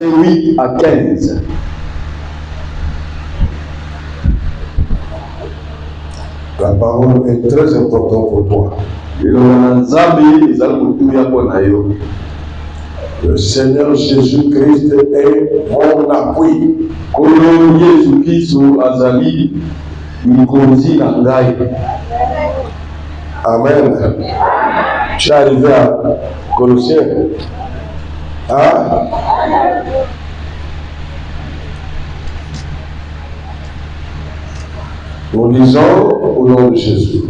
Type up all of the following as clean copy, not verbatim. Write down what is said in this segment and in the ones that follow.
8 à 15. La parole est très importante pour toi. Le Seigneur Jésus-Christ est mon appui. Amen. Tu es arrivé à Colossiens. Hein? Nous lisons au nom de Jésus.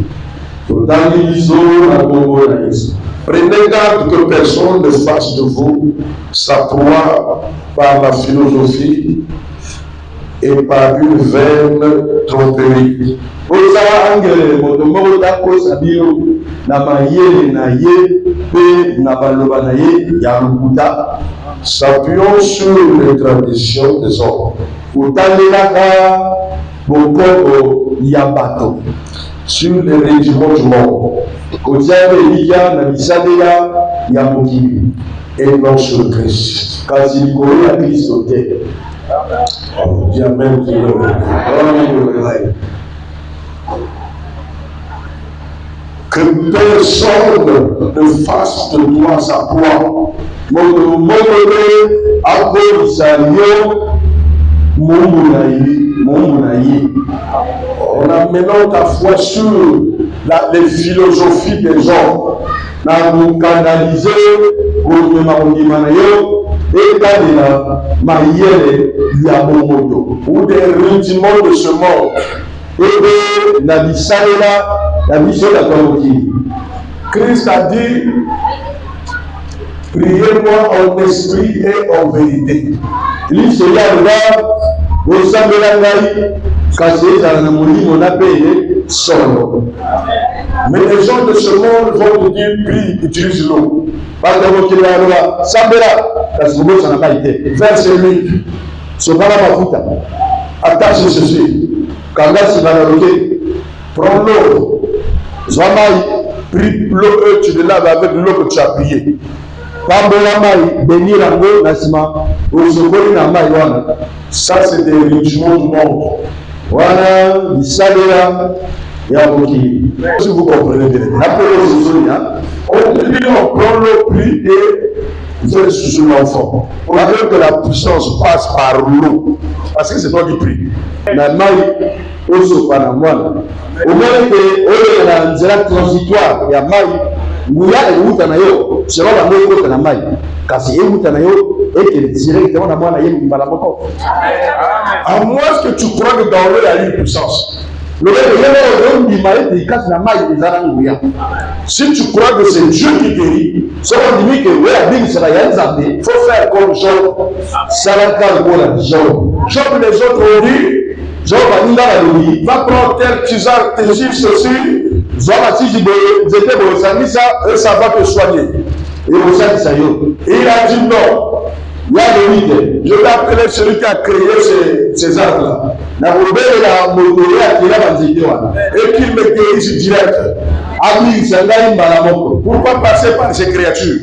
Prenez garde que personne ne fasse de vous sa proie par la philosophie et par une vaine tromperie. S'appuyons sur les traditions des hommes, sur les régiments du monde, et non sur Christ. On dit Amen. Que personne ne fasse de toi sa proie. En amenant ta foi sur les philosophies des hommes, ou des rudiments de ce monde. Christ a dit, priez-moi en esprit et en vérité. Mais les gens de ce monde vont te dire, prie, utilise l'eau. Verse 8. Attache ceci. Prends l'eau. Prie l'eau, tu le laves avec l'eau que tu as prié. Ça, c'est des rudiments du monde. Voilà, si vous comprenez bien. On prend l'eau, prie et vous êtes sous l'enfant. On veut que la puissance passe par l'eau. Parce que c'est toi qui prie. Au moins que nzela transitoire ya mai nguya euta na yo sera la moko na mai kasi euta na yo et directement na mwana yemu mbala moko. À moins que tu crois que dans l'eau il y a une puissance. Si tu crois que c'est Dieu qui guérit, il faut faire comme Job. Job, les autres ont dit, Job va prendre tel tisane, tes gifs, ceci, ça va te soigner. Et il a dit non. Je vais appeler celui qui a créé ces arbres-là. Et qu'il me guérisse direct. Pourquoi passer par ces créatures?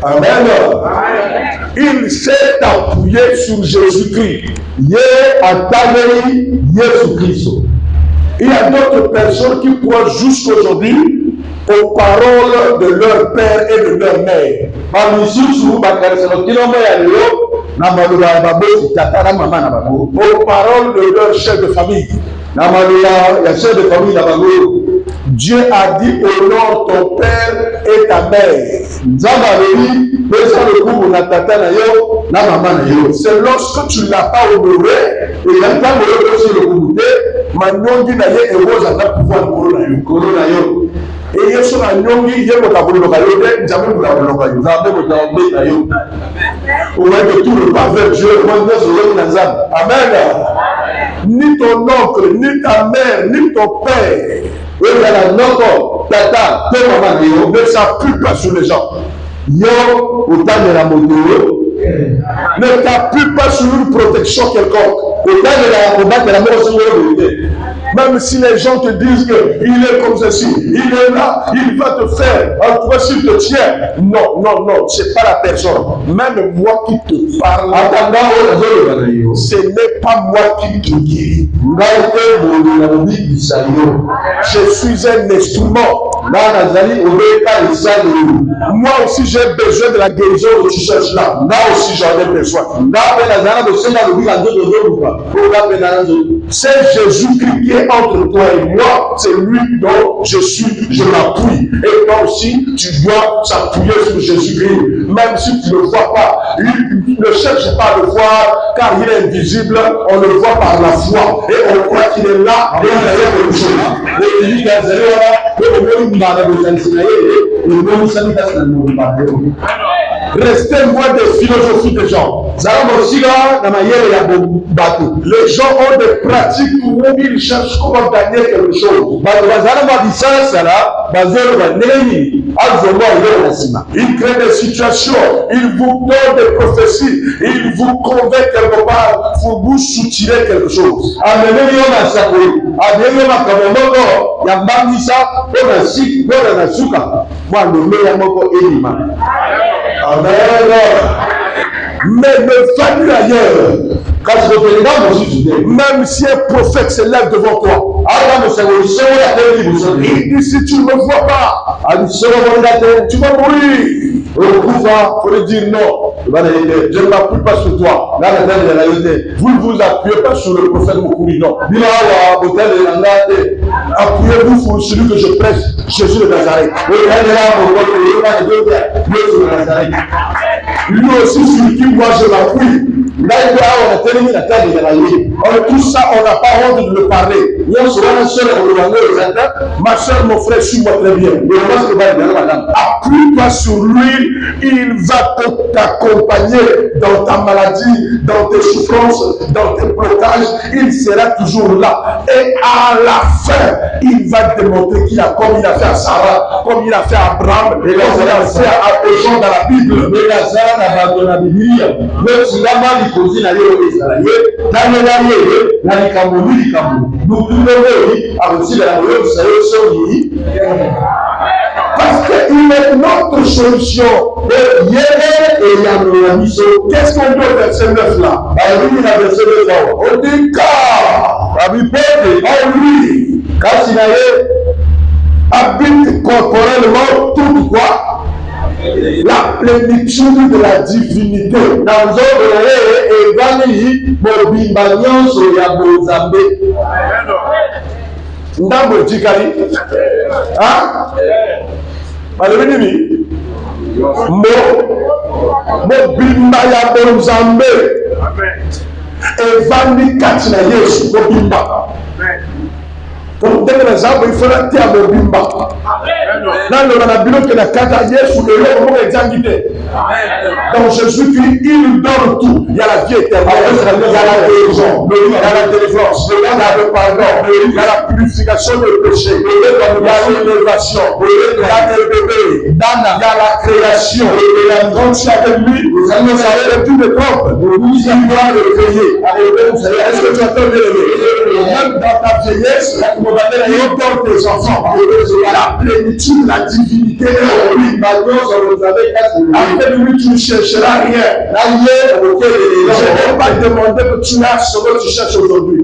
Amen. Il s'est appuyé sur Jésus-Christ. Il y a d'autres personnes qui croient jusqu'aujourd'hui aux paroles de leur père et de leur mère. Aux paroles de leur chef de famille. Dieu a dit honore ton père et ta mère. C'est lorsque tu ne l'as pas honoré et et Yesu na nyongi yebo kabuluka yote njamu kabuluka yo zambe ko tambe na yo on va que tout le pas vers Dieu moi je amen. Ni ton oncle ni ta mère ni ton père et la noko tata te maman yo ne s'appuie pas sur les gens yo autant de la moto ne t'appuie pas sur une protection quelconque. Même si les gens te disent qu'il est comme ceci, il est là, il va te faire, en tout cas s'il te tient. Non, non, non, c'est pas la personne. Même moi qui te parle, ce n'est pas moi qui te guéris. Je suis un instrument. Moi aussi j'ai besoin de la guérison que tu cherches là. Moi aussi j'en ai besoin. C'est Jésus-Christ qui est entre toi et moi, c'est lui dont je m'appuie. Et toi aussi, tu dois s'appuyer sur Jésus-Christ. Même si tu ne le vois pas, ne cherche pas à le voir, car il est invisible, on le voit par la foi. Et on croit qu'il est là, et il est quelque chose. Restez loin des philosophies des gens. Les gens ont des pratiques où ils cherchent comment gagner quelque chose. Ils créent des situations, ils vous donnent des prophéties, ils vous convainquent quelque part pour vous soutirer quelque chose. Amen. Mais ne va plus ailleurs. Même si un prophète se lève devant toi, il dit si tu ne me vois pas, tu vas mourir. Il faut lui dire non. Je ne m'appuie pas sur toi. Vous ne vous appuyez pas sur le prophète Mokouri, non. Appuyez-vous sur celui que je prêche, Jésus de Nazareth. Lui aussi sur qui moi je m'appuie. Tout ça, on n'a pas honte de le parler. Ma soeur, mon frère, suis-moi très bien. Appuie-toi sur lui, il va t'accompagner dans ta maladie, dans tes souffrances, dans tes blocages. Il sera toujours là. Et à la fin, il va te démontrer qu'il a, comme il a fait à Sarah, comme il a fait à Abraham, et comme il a fait aux gens dans la Bible. Parce qu'il est notre solution. Qu'est-ce qu'on doit verset 9 là? On dit car en lui habite corporellement toute quoi? La plénitude de la divinité. Ndambo etikali. Balebini mo bimba ya bonzambe. Evani kati na Yesu mo bimba. Donc dès que les arbres il faut la terre mo bimba. Là le manabilo que la kata Yesu le lo mo exangite. Donc Jésus-Christ il donne tout. Il y a la vie éternelle, il y a la guérison, il y a la délivrance, il y a le pardon, il y a la purification des péchés, il y a l'élévation, il y a le bébé, il y a la création. Donc si avec lui, vous avez tout le corps, vous doit le créer. Est-ce que tu entends bien? Même dans ta vieillesse, il donne tes enfants. La plénitude, la divinité est en lui. Après lui, tu ne chercheras rien. Je ne vais pas demander que tu as ce que tu cherches aujourd'hui.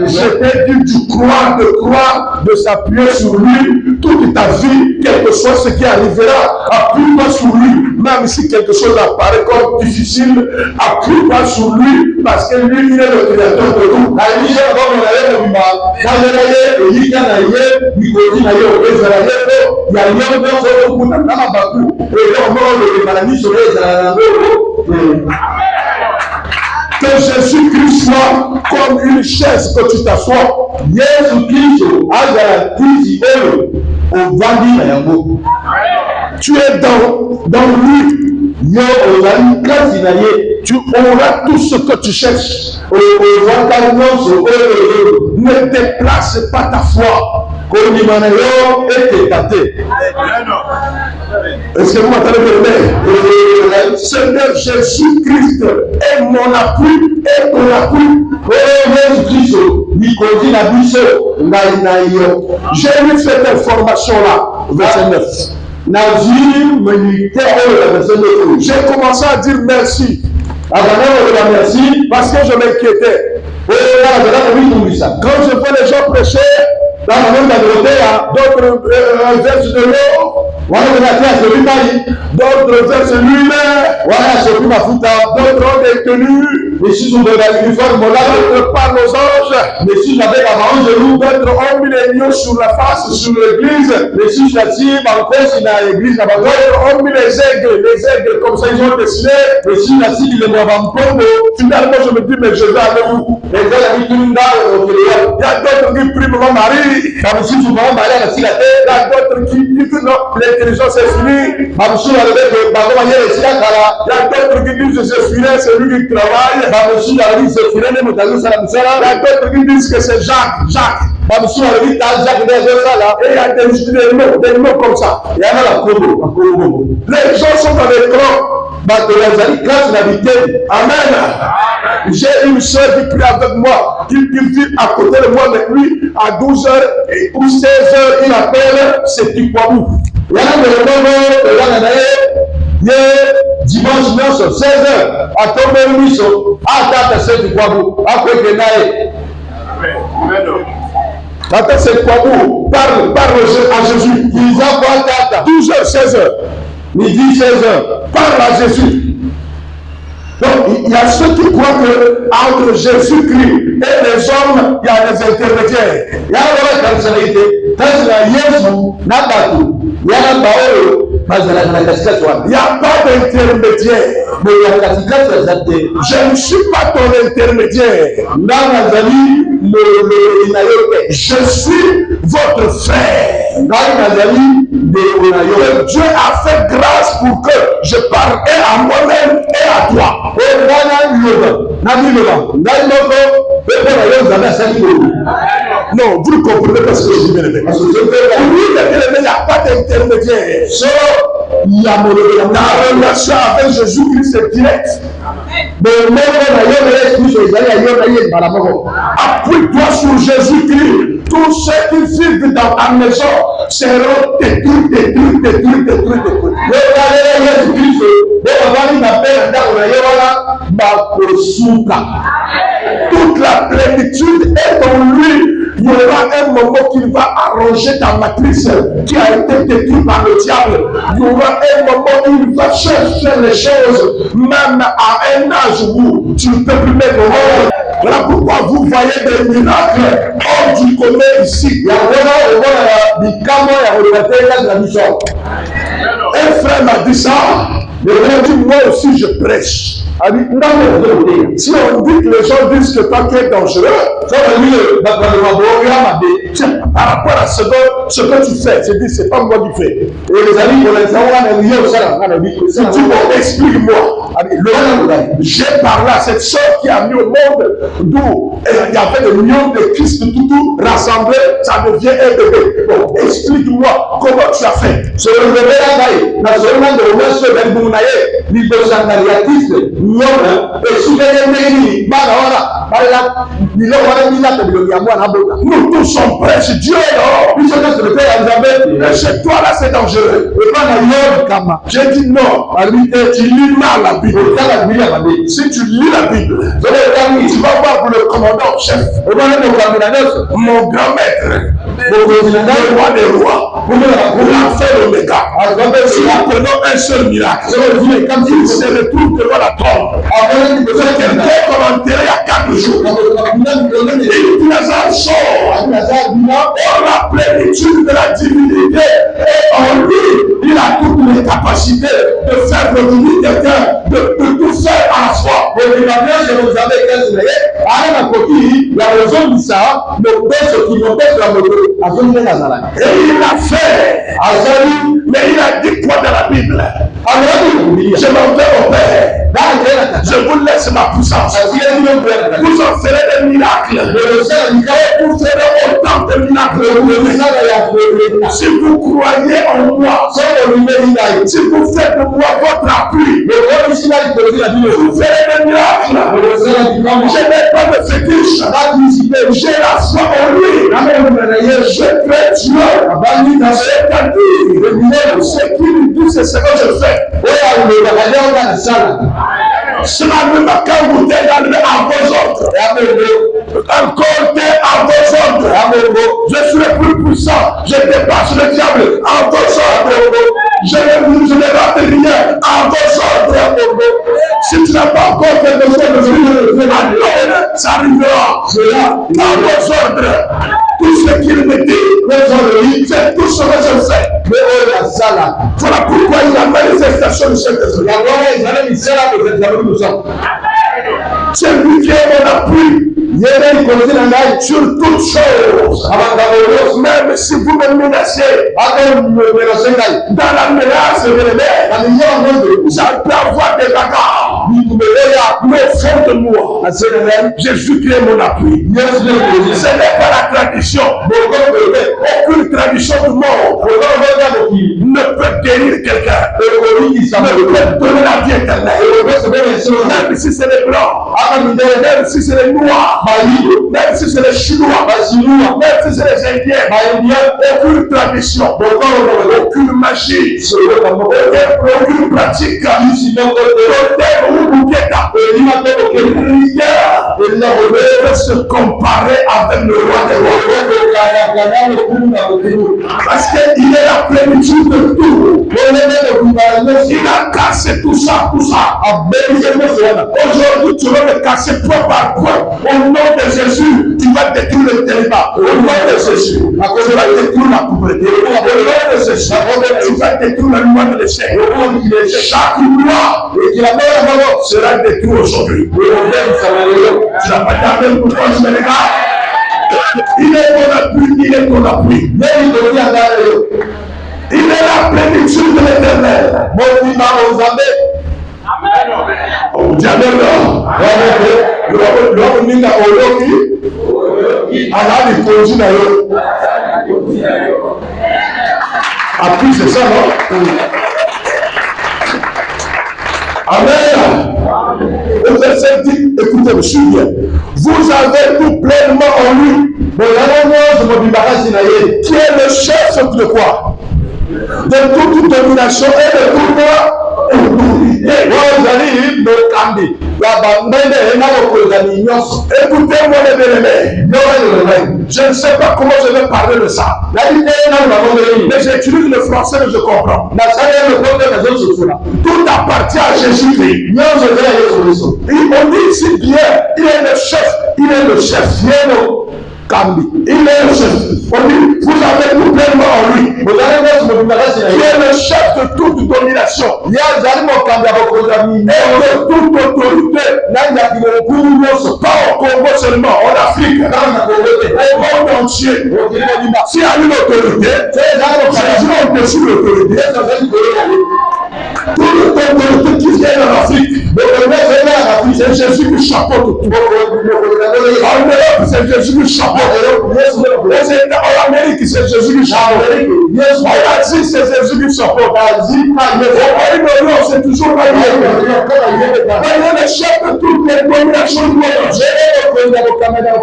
Je t'ai dit de croire, de s'appuyer sur lui toute ta vie, quel que soit ce qui arrivera. Appuie-toi sur lui, même si quelque chose apparaît comme difficile, appuie-toi sur lui, parce que lui, il est le créateur de tout. Que Jésus-Christ soit comme une chaise que tu t'assois. Tu es dans lui. Tu auras tout ce que tu cherches. Ne déplace pas ta foi. Est-ce que vous m'entendez bien? Seigneur Jésus-Christ est mon appui et ton appui. J'ai eu cette information-là, verset 9. J'ai commencé à dire merci. Parce que je m'inquiétais. Quand je vois les gens prêcher, d'autres versent de l'eau, d'autres versent l'huile, d'autres ont des tenues, d'autres parlent aux anges, d'autres ont mis les lions sur la face, sur l'église, d'autres ont mis les aigles comme ça ils ont dessiné. Finalement je me dis mais je vais aller où? Il y a d'autres qui prient mon mari. Il y a d'autres qui disent que non, l'intelligence est finie. Il y a d'autres qui disent que c'est fini, c'est lui qui travaille. Il y a d'autres qui disent que c'est Jacques. Et il y a des noms comme ça. Les gens sont dans les crans. Amen. J'ai une soeur qui prie avec moi, qui vit à côté de moi, mais lui, à 12h ou 16h, il appelle, c'est Tikwabou. Dimanche 9, 16h, à tomber Miso, à tata c'est Tikwabou, après que naïe. Tata c'est Tikwabou, parle à Jésus. 12h, 16h. Midi, 16h, parle à Jésus. Donc, il y a ceux qui croient qu'entre Jésus-Christ et les hommes, il y a des intermédiaires. Il n'y a pas d'intermédiaire. Je ne suis pas ton intermédiaire. Je suis votre frère. Dieu a fait grâce pour que je parle et à moi-même et à toi. Non, vous ne comprenez pas ce que je dis, bien aimé. Pour lui, il n'y a pas d'intermédiaire. La relation avec Jésus-Christ est directe. Appuie-toi sur Jésus-Christ. Tous ceux qui vivent dans ta maison seront détruits. Toute la plénitude est en lui. Il y aura un moment qu'il va arranger ta matrice qui a été détruite par le diable. Il y aura un moment où il va chercher les choses, même à un âge où tu ne peux plus mettre au monde. Voilà pourquoi vous voyez des miracles hors du commun ici. Un frère m'a dit ça. Mais moi aussi je prêche. Si on dit que les gens disent que toi tu es dangereux, par rapport à ce que tu fais, je dis c'est pas moi qui fais. Et les amis, tu explique-moi. J'ai parlé à cette soeur qui a mis au monde d'où il y avait des millions de Christ tout rassemblés, ça devient un bébé. Bon, explique-moi comment tu as fait. Nous tous sommes prêts, Dieu est chez toi là c'est dangereux. J'ai dit non, tu lis mal la Bible. Si tu lis la Bible, tu vas voir pour le commandant en chef, mon grand maître, le roi des rois, l'alpha et l'oméga. Si nous prenons un seul miracle, il se retrouve devant la tombe. C'est quelqu'un qu'on a enterré il y a 4 jours. Il Lazare sort. Or la plénitude de la divinité est en lui. Il a toutes les capacités de faire revenir quelqu'un, de tout faire à la fois. Et il a fait. Mais il a dit quoi dans la Bible? Je m'en vais au Père. Je vous laisse ma puissance. Vous en ferez des miracles. Vous ferez autant de miracles. Si vous croyez en moi, Si vous faites de moi votre appui, vous ferez des miracles. Je n'ai pas de fétiche. J'ai la foi en lui. Je crée Dieu. C'est-à-dire, ce qu'il lui dit, c'est ce que je fais. Cela ne m'a qu'à goûter à vos ordres. Encore à vos ordres. Je suis le plus puissant. Je dépasse le diable à vos ordres. Je ne rate rien à vos ordres. Si tu n'as pas encore quelque chose de plus, alors ça arrivera à vos ordres. Tout ce qu'il me dit, c'est tout ce que je fais. Voilà pourquoi il y a manifestation de cette esprit. C'est lui qui est mon appui sur toutes choses. Même si vous me menacez, dans la menace, ça peut avoir des bagarres. Mais au fond de moi, Jésus qui est mon appui. Ce n'est pas la tradition. Aucune tradition du monde ne peut guérir quelqu'un. Ne peut donner la vie éternelle. Même si c'est les blancs, même si c'est les noirs, même si c'est les chinois, même si c'est les indiens, aucune tradition, aucune magie, aucune pratique, rien ne peut se comparer avec le roi des rois. Parce qu'il est la plénitude de tout. Il a cassé tout ça. Aujourd'hui, tu vas me casser point par point. Au nom de Jésus, tu vas détruire le territoire. Au nom de Jésus, tu vas détruire la pauvreté. Au nom de Jésus, tu vas détruire la loi de l'échec. Chaque loi sera détruite aujourd'hui. Tu n'as pas gardé pour toi, je me regarde. Il est ton appui, il est ton appui. Il est la plénitude de l'éternel. Appui, c'est ça, non? Amen. Le verset dit, écoutez, suis bien. Vous avez tout pleinement en lui. Qui est le chef de quoi? De toute domination et de toute autorité. Écoutez-moi les bien-aimés. Je ne sais pas comment je vais parler de ça. Mais j'utilise le français que je comprends. Tout appartient à Jésus-Christ. On dit ici bien, il est le chef. Il est le chef. Il est le chef. On dit, vous avez tout pleinement en lui. Qui est le chef de toute domination. Et de toute autorité. Pas au Congo seulement, en Afrique. Au monde entier. S'il y a une autorité, Jésus est au-dessus de l'autorité. Toute autorité qui vient en Afrique, c'est Jésus qui chapeaute tout. En Europe, c'est Jésus qui chapeaute. En Amérique, c'est Jésus qui chapeaute. En Asie, c'est Jésus qui chapeaute. Au Moyen-Orient, c'est toujours la vie. Il est le chef de toutes les dominations du monde.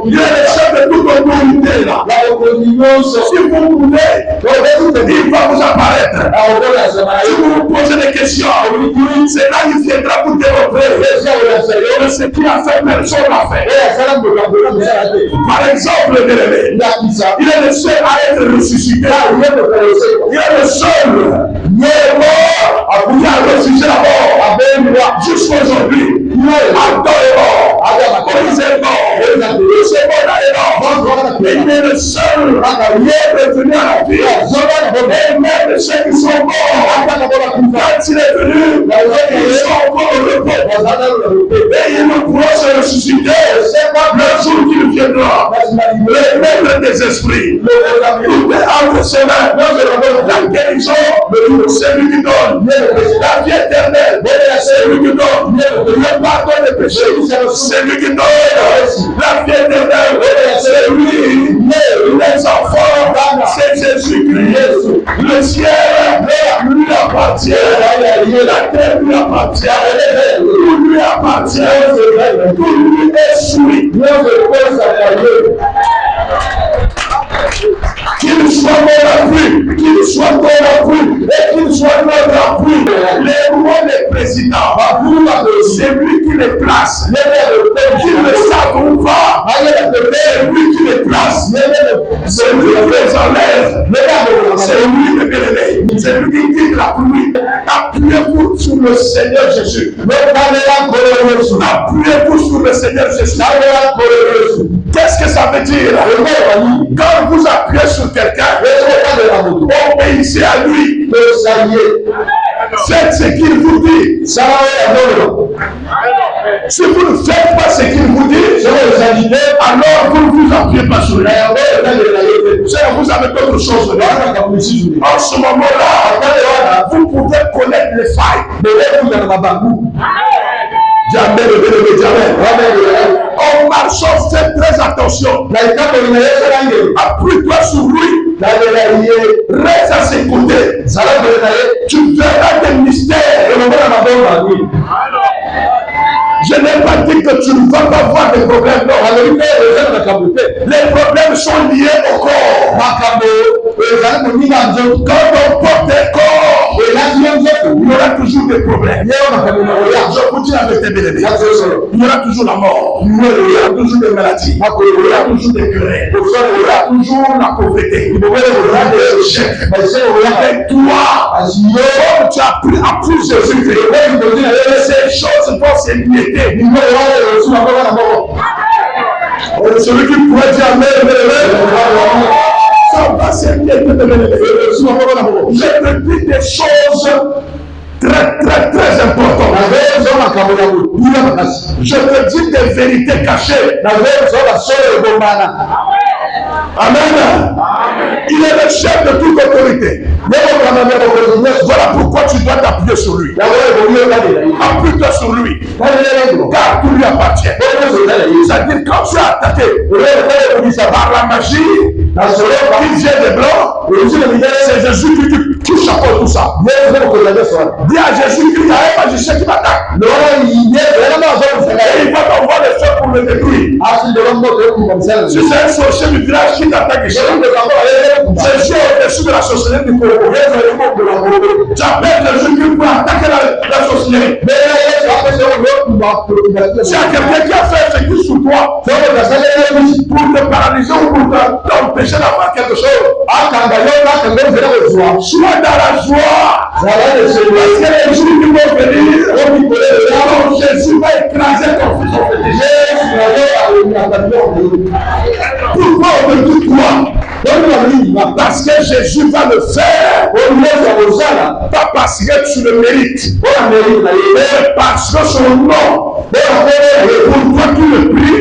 Il est le chef de toute autorité là. Si vous voulez, il va vous apparaître. Si vous vous posez des questions, c'est là qu'il viendra vous démontrer ce qu'il a fait, personne n'a fait. Par exemple, il est le seul à être ressuscité. Il est le seul qui est mort, qui a ressuscité la mort. Jusqu'aujourd'hui, Adam est mort, Moïse est mort, tous ces morts-là est mort. Mais il est le seul qui est revenu à la vie. Et même ceux qui sont morts, quand il est venu, ils sont encore au repos. Et il nous pourra se ressusciter le jour qu'il viendra. Le maître des esprits, tout est entre ses mains. La guérison, c'est lui qui donne. La vie éternelle, c'est lui qui donne. Le pardon des péchés, c'est lui qui donne. La vie éternelle, c'est lui. Les enfants, c'est Jésus Jésus-Christ. Le ciel lui appartient. La terre lui appartient. Tout lui appartient. Tout lui est soumis. Qu'il soit mon appui, qu'il soit ton appui, et qu'il soit notre appui. Les rois, les présidents, c'est lui qui les place. Qu'ils ne savent où va, c'est lui qui les place. C'est lui qui les enlève. C'est lui le bénévole. C'est lui qui guide la pluie. Appuyez-vous sur le Seigneur Jésus. Appuyez-vous sur le Seigneur Jésus. Qu'est-ce que ça veut dire? Quand vous appuyez sur quelqu'un, obéissez à lui. Faites ce qu'il vous dit. Si vous ne faites pas ce qu'il vous dit, alors vous ne vous appuyez pas sur lui. Vous avez d'autres choses. En ce moment-là, vous pouvez connaître les failles. Jamais, en marchant, faites très attention. Appuie-toi sur lui. Reste à ses côtés. Tu verras des mystères. Je n'ai pas dit que tu ne vas pas voir des problèmes. Non, les problèmes sont liés au corps. Quand on porte un corps, il y aura toujours des problèmes. Je vous dis avec tes bien-aimés, il y aura toujours la mort, il y aura toujours des maladies, il y aura toujours des querelles, il y aura toujours la pauvreté, il y aura des échecs. Avec toi, comme tu as appris Jésus-Christ, ces choses vont s'émietter. Celui qui pourrait dire Amen, ça va s'émietter. Je te dis des choses très importantes. Je te dis des vérités cachées. Amen. Il est le chef de toute autorité. Voilà pourquoi tu dois t'appuyer sur lui. Appuie-toi sur lui. Car tout lui appartient. C'est-à-dire quand tu as attaqué par la magie, qui vient des blancs, c'est Jésus qui chapeaute tout ça. Dis à Jésus qu'il y a un magicien qui m'attaque. Et il va t'envoyer le feu pour le détruire. Si c'est un sorcier du village qui t'attaque ici, Jésus est au-dessus de la sorcellerie du Congo. J'appelle Jésus qui peut attaquer la sorcellerie. S'il y a quelqu'un qui a fait ce qui sur toi, pour te paralyser ou pour t'empêcher d'avoir quelque chose, sois dans la joie. Parce que les jours qui vont venir, Jésus va écraser ton fils. Pourquoi on me dit quoi? Parce que Jésus va le faire. Pas parce que tu le mérites, mais parce que son nom, pour toi qui le prie,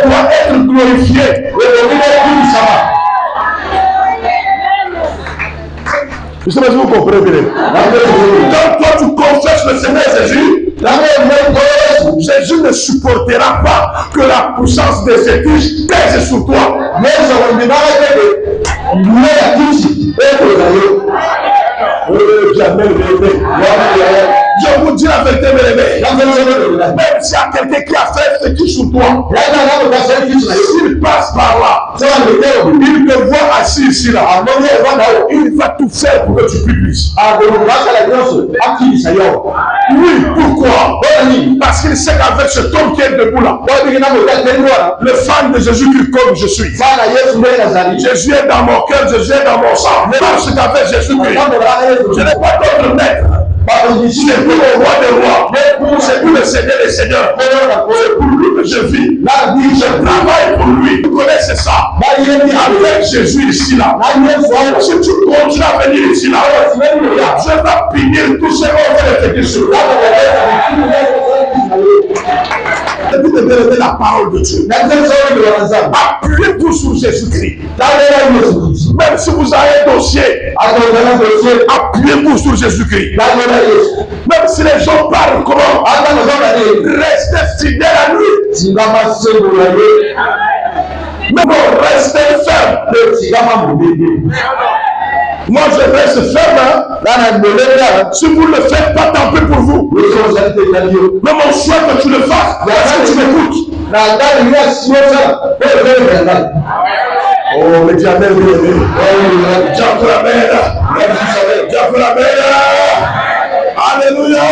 doit être glorifié. Je ne sais pas si vous comprenez bien. Quand toi tu confesses le Seigneur Jésus, Jésus ne supportera pas que la puissance des fétiches pèse sur toi. Je vous dis la vérité, même s'il y a quelqu'un qui a fait ce qui sur toi, s'il passe par là, il te voit assis ici là, il va tout faire pour que tu puisses. Oui, pourquoi? Parce qu'il sait qu'avec cet homme qui est debout là, le fan de Jésus-Christ comme je suis, Jésus est dans mon cœur, Jésus est dans mon sang. Parce qu'avec Jésus-Christ, je n'ai pas d'autre maître. C'est pour le roi des rois, c'est pour le Seigneur des seigneurs, c'est pour lui que je vis. Je travaille pour lui. Vous connaissez ça? Avec Jésus ici là, si tu continues à venir ici là, je vais punir tous ces mauvais fétiches. Vous devez donner la parole de Dieu. Appuyez-vous sur Jésus-Christ. Même si vous avez un dossier, appuyez-vous sur Jésus-Christ. Même si les gens parlent comment, restez fidèles à lui. Mais bon, restez ferme. Moi, je reste ferme. Si vous ne le faites pas, tant pis pour vous. Mais mon souhait que tu le fasses, parce que tu m'écoutes. Oh, mais Dieu amen, Dieu pour la mère. Dieu pour la mère. Alléluia.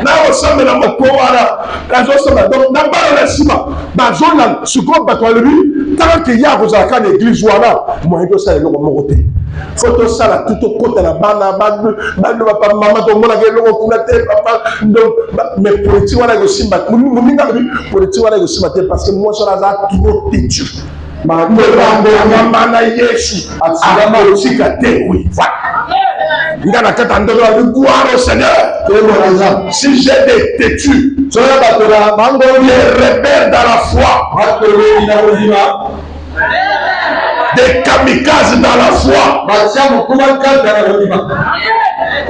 Na osamba na mokowana nazosamba donc na bala na sima bazona siko bato alobi tant que ya kozalaka na église wana moyen tosala eloko moko te fo tosala tout okota na bana bano papa mama tomonaka eloko kuna te papa donc mais politique wana ekosimba moninga lobi politique wana ekosimba te parce que moi sola aza trop têtu mama na yesu atigama otika te oui voilà. Gloire au Seigneur. Si j'ai des têtus, des rebelles dans la foi, des kamikazes dans la foi,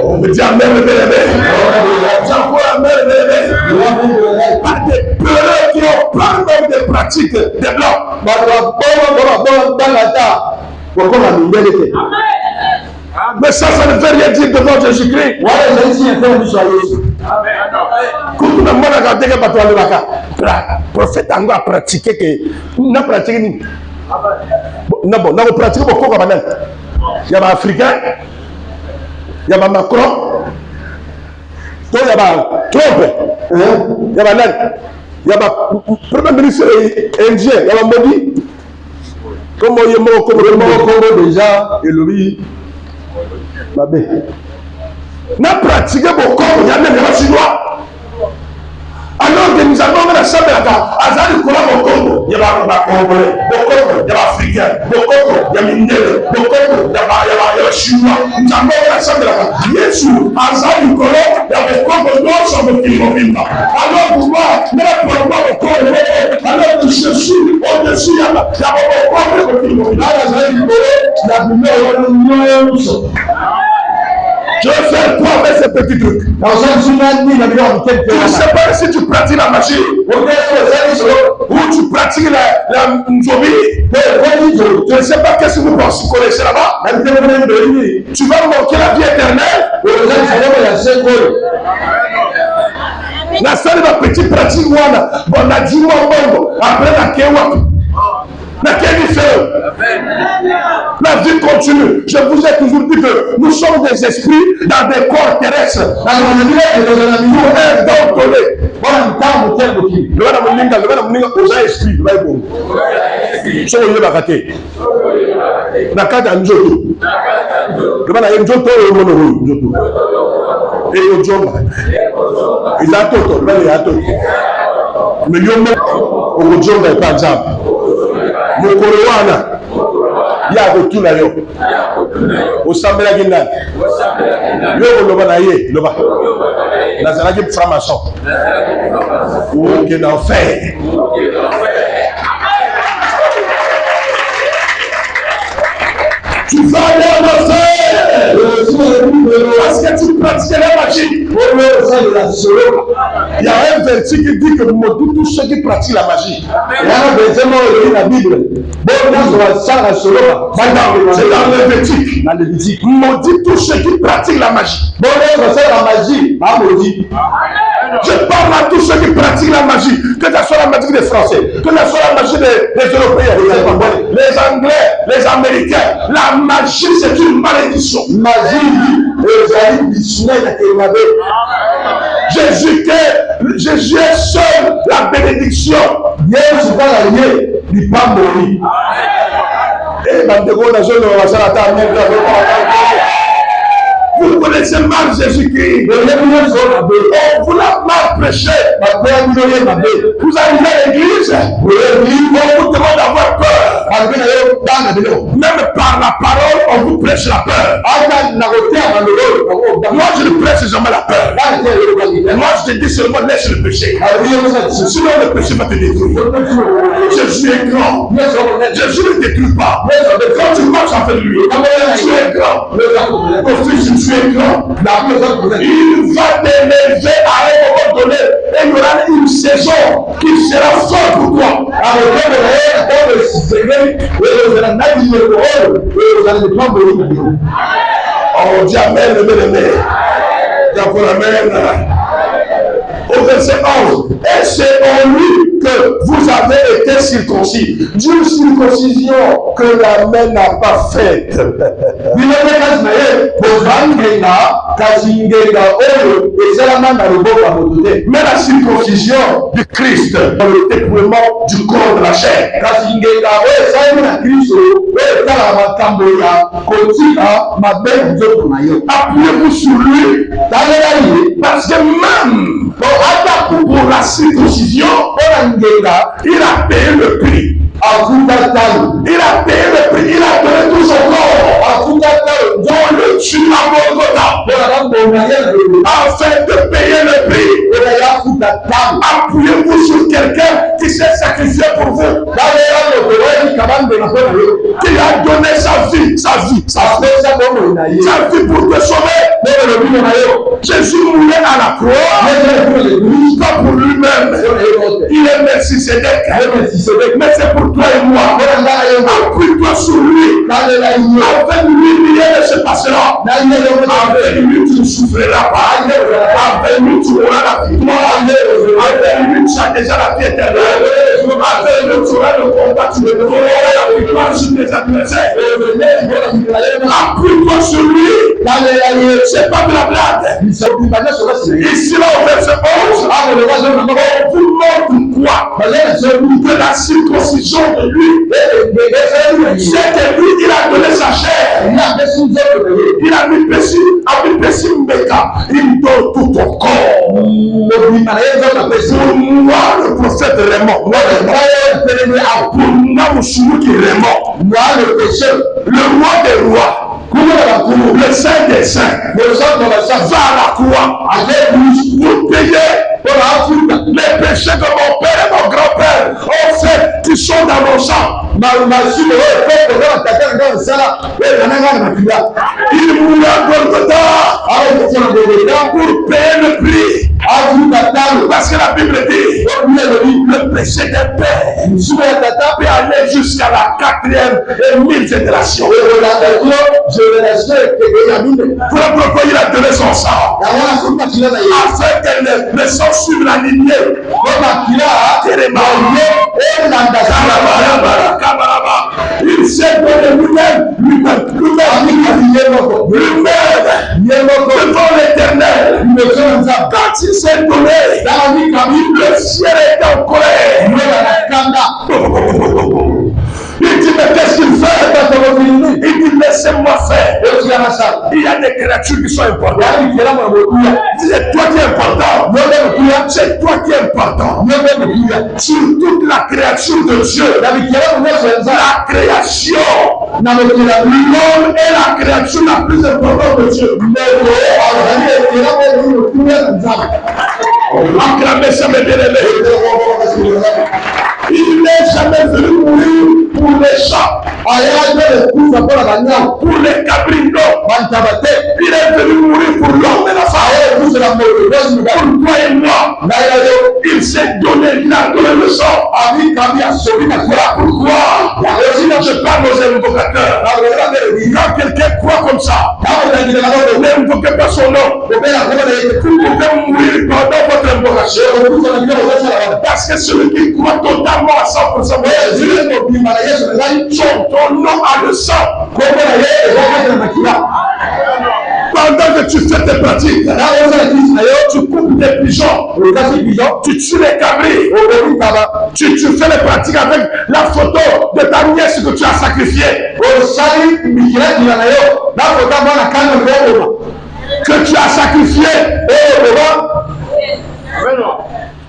on me dit amen, pas des peureux qui ont plein même des pratiques des blancs. Mais ça ne veut rien dire devant Jésus-Christ. Quand on a regardé que le prophète a pratiqué que n'a pratiqué ni. Non bon, n'a pratiqué beaucoup comme ça. Il y a des Africains, il y a Macron, il y a Trump, il y a il y a premier ministre indien, il y a Modi. Comme il y a déjà et lui. N'a pratiqué beaucoup, il y a même les Chinois. Alors que nous avons la chambre à Azali Kola Bokongo, il y a Congolais, Bokongo, il y a Africain, Bokongo, il y a Mindele, Bokongo, il y a Chinois. Nous avons la chambre à Yesu, Azali Kola, il y a Bokongo, non, ça me dit alors pour moi, mais la Bokongo, alors que je suis au-dessus, il y a Bokongo, il y a je vais faire quoi avec ces petits trucs? Tu ne sais pas si tu pratiques la magie ou tu pratiques la nzobie. Tu ne sais pas qu'est-ce que vous connaissez là-bas. Tu vas manquer la vie éternelle. La salle de petite pratique, bon, a 10 mois, après la kewa. La vie continue. Je vous ai toujours dit que nous sommes des esprits dans des corps terrestres. mokolo wana ya kotuna yo osambelaki nani yo koloba na ye loba nazalaki franc-maçon okende enfer. Tu vas aller en enfer parce que tu pratiques la magie. Il y a un verset qui dit que maudit tous ceux qui pratiquent la magie. Il y a un verset dans la Bible. C'est dans le Lévitique. Maudit tous ceux qui pratiquent la magie. Je parle à tous ceux qui pratiquent la magie, que ce soit la magie des Français, que ce soit la magie des Européens, les Anglais, les Américains. La magie, c'est une malédiction. Jésus est seul la bénédiction. Vous connaissez mal Jésus-Christ. On vous l'a mal prêché. Vous arrivez à l'église, on vous demande d'avoir peur. Même par la parole, on vous prêche la peur. Moi, je ne prêche jamais la peur. Moi, je te dis seulement laisse le péché. Sinon, le péché va te détruire. Jésus est grand. Jésus ne détruit pas. Quand tu marches avec lui, tu es grand. Ton fils, tu es grand. Il va t'élever à un moment donné et il y aura une saison qui sera forte pour toi. Oh, dis amen, amen. D'accord, amen. Au verset 11, et c'est en lui que vous avez été circoncis. D'une circoncision que la main n'a pas faite. Mais la circoncision de Christ, dans le dépouillement du corps de la chair. Appuyez-vous sur lui. Parce que même pour la circoncision, il a payé le prix. Il a payé le prix, il a donné tout son corps. Dans le tue à Golgotha, afin de payer le prix. Appuyez-vous sur quelqu'un qui s'est sacrifié pour vous, qui a donné sa vie pour te sauver. Jésus mourait à la croix, pas pour lui-même. Il est Melchisédek, mais c'est pour toi et moi. Appuie-toi sur lui. Avec lui, rien ne se passera. Avec lui, tu ne souffriras pas. Avec lui, tu auras la victoire. Avec lui, tu as déjà la vie éternelle. Avec lui, tu auras le combat. Tu auras la victoire sur tes adversaires. Appuie-toi sur lui. C'est pas de la blague. Ici, là, au verset 11, on vous montre quoi? Que la circoncision de lui, c'est que lui, il a donné sa chair. Il a mis Pessi Mbeka. Il donne tout ton corps. Pour moi, le prophète Raymond. Pour moi, le pécheur, le roi des rois. Le saint des saints va à la croix pour payer les péchés que mon père et mon grand-père ont fait, qui sont dans mon sang. Il mourut à Golgotha pour payer le prix. Parce que la Bible dit le péché des pères peut aller jusqu'à la 4e et 1000 génération. Voilà pourquoi il a donné son sang, afin que le sang suive la lignée. Il s'est donné lui-même devant l'Éternel. Quand il s'est donné, le ciel était en colère. Il dit, mais qu'est-ce qu'il fait? Il dit, laissez-moi faire. Il y a des créatures qui sont importantes. C'est toi qui es important. C'est toi qui es important. Sur toute la créature de Dieu, la création, l'homme est la créature la plus importante de Dieu. Acclamez ça, mes bien-aimés. Il n'est jamais venu mourir pour les champs, pour les cabrinos. Il est venu mourir pour l'homme et la femme. Pour toi et moi. Il s'est donné, il a donné le sang. Voilà pourquoi je parle aux invocateurs. Quand quelqu'un croit comme ça, n'invoquez pas son nom. Vous pouvez mourir pendant votre invocation. Parce que celui qui croit totalement à 100% ton nom a le sang. Pendant que tu fais tes pratiques, tu coupes des pigeons, tu tues les cabris, tu fais les pratiques avec la photo de ta nièce que tu as sacrifiée, que tu as sacrifié.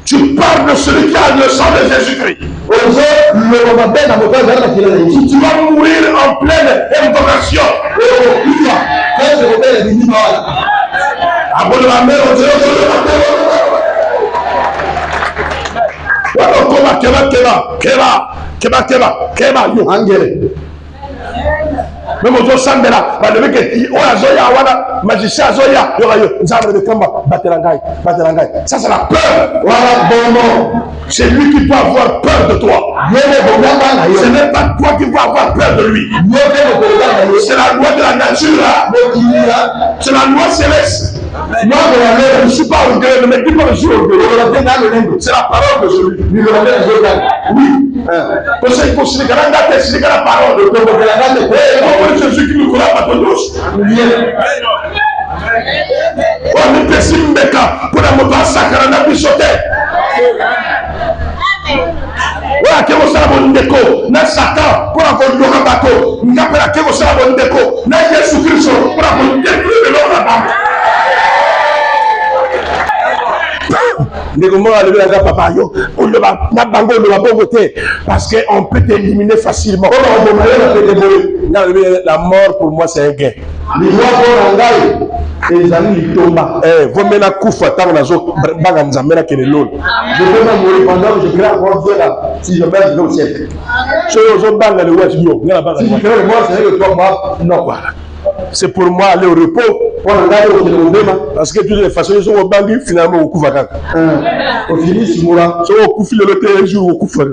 Tu parles de celui qui a le sang de Jésus-Christ. Tu vas mourir en pleine invocation. Même au Sandela, magicien ça c'est la peur. C'est lui qui peut avoir peur de toi. Ce n'est pas toi qui vas avoir peur de lui. C'est la loi de la nature. C'est la loi céleste. Moi, je ne suis pas orgueilleux, ne me dis pas que je suis orgueilleux. C'est la parole de celui. Oui. Parce qu'il faut se regarder, c'est la parole. Et Jésus qui nous connaît pas de nous. On est pessimiste pour la moto sacrée na bichoté. Voilà que vous savez mon déco. Na Satan pour avoir le rabato. N'a pas que vous savez mon déco. Na Jésus Christ pour avoir détruire le rabato. Parce qu'on peut t'éliminer facilement. La mort pour moi c'est un gain. Vous mettez la koufa tant que nazo baganza mena kelelol. Je vais mourir pendant que je crée encore Dieu là. Si je meurs, je vais au ciel. Si je banga le west yo, si je crée le mort, c'est que toi moi non voilà. C'est pour moi aller au repos. Parce que de toutes les façons, ils sont au bangi finalement au koufa. Au fini, si moura, ils sont au koufi le un jour au koufa.